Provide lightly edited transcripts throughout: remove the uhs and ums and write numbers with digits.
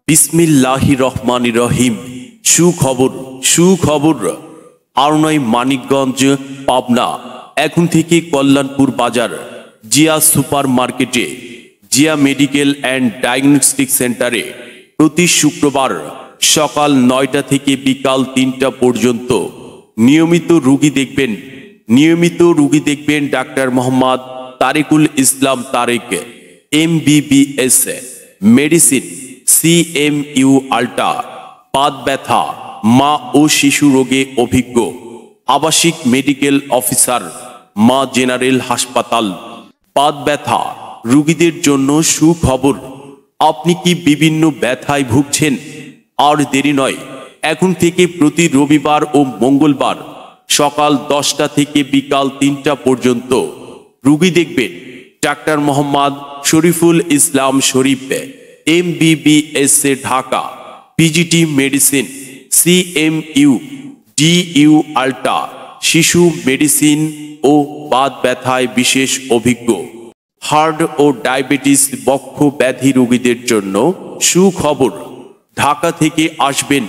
বিসমিল্লাহির রহমানির রহিম। সুখবর সুখবর। আর নয় মানিকগঞ্জ, পাবনা। এখন থেকে কল্যাণপুর বাজার, জিয়া সুপার মার্কেটে, জিয়া মেডিকেল অ্যান্ড ডায়াগনস্টিক সেন্টারে প্রতি শুক্রবার সকাল 9টা থেকে বিকাল 3টা পর্যন্ত নিয়মিত রোগী দেখবেন ডাক্তার Mohammad Tariqul Islam Tarek, MBBS, medicine, CMU ultra, পাদ ব্যথা, মা ও শিশু রোগে অভিজ্ঞ, আবাসিক মেডিকেল অফিসার, মা জেনারেল হাসপাতাল। পাদ ব্যথা রোগীদের জন্য সুখবর। আপনি কি বিভিন্ন ব্যথায় ভুগছেন? আর দেরি নয়, এখন থেকে প্রতি রবিবার ও মঙ্গলবার সকাল 10টা থেকে বিকাল 3টা পর্যন্ত রোগী দেখবেন ডাক্তার মোহাম্মদ শরীফুল ইসলাম শরীফ, MBBS, Dhaka. PGT medicine, CMU, DU ultra, শিশু মেডিসিন ও বাত ব্যথায় বিশেষ অভিজ্ঞ। হার্ট ও ডায়াবেটিস বক্ষ ব্যাধি রোগীদের জন্য সুখবর। ঢাকা থেকে আসবেন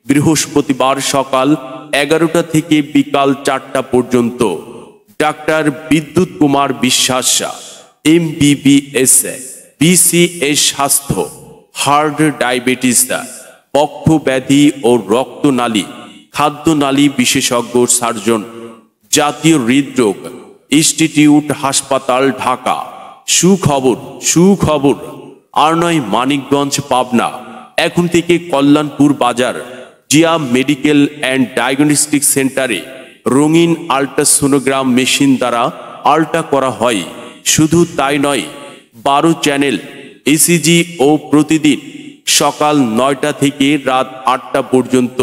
বৃহস্পতিবার সকাল 11টা থেকে বিকাল 4টা পর্যন্ত ডাক্তার বিদ্যুৎ কুমার বিশ্বাস, MBBS, BCS স্বাস্থ্য, হার্ট, ডায়াবেটিস, বক্ষ ব্যাধি ও রক্তনালী খাদ্যনালী বিশেষজ্ঞ সার্জন, জাতীয় হৃদরোগ ইনস্টিটিউট হাসপাতাল, ঢাকা। সুখবর সুখবর। আর নয় মানিকগঞ্জ, পাবনা। এখন থেকে কল্যাণপুর বাজার, জিয়া মেডিকেল অ্যান্ড ডায়াগনস্টিক সেন্টারে রঙিন আল্ট্রাসোনোগ্রাম মেশিন দ্বারা আল্ট্রা করা হয়। শুধু তাই নয়, 12 চ্যানেল ECG ও প্রতিদিন সকাল 9টা থেকে রাত 8টা পর্যন্ত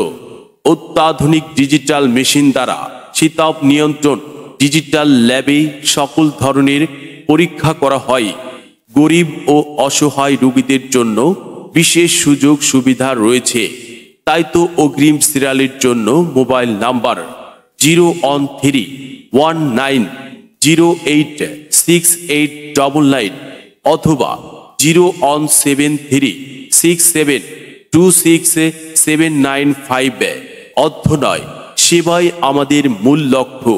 অত্যাধুনিক ডিজিটাল মেশিন দ্বারা শীতাপ নিয়ন্ত্রণ ডিজিটাল ল্যাবে সকল ধরনের পরীক্ষা করা হয়। গরিব ও অসহায় রোগীদের জন্য বিশেষ সুযোগ সুবিধা রয়েছে। তাই তো অগ্রিম সিরিয়ালের জন্য মোবাইল নাম্বার 01319086899 অথবা 01736726795। অর্থ নয়, সেবাই আমাদের মূল লক্ষ্য।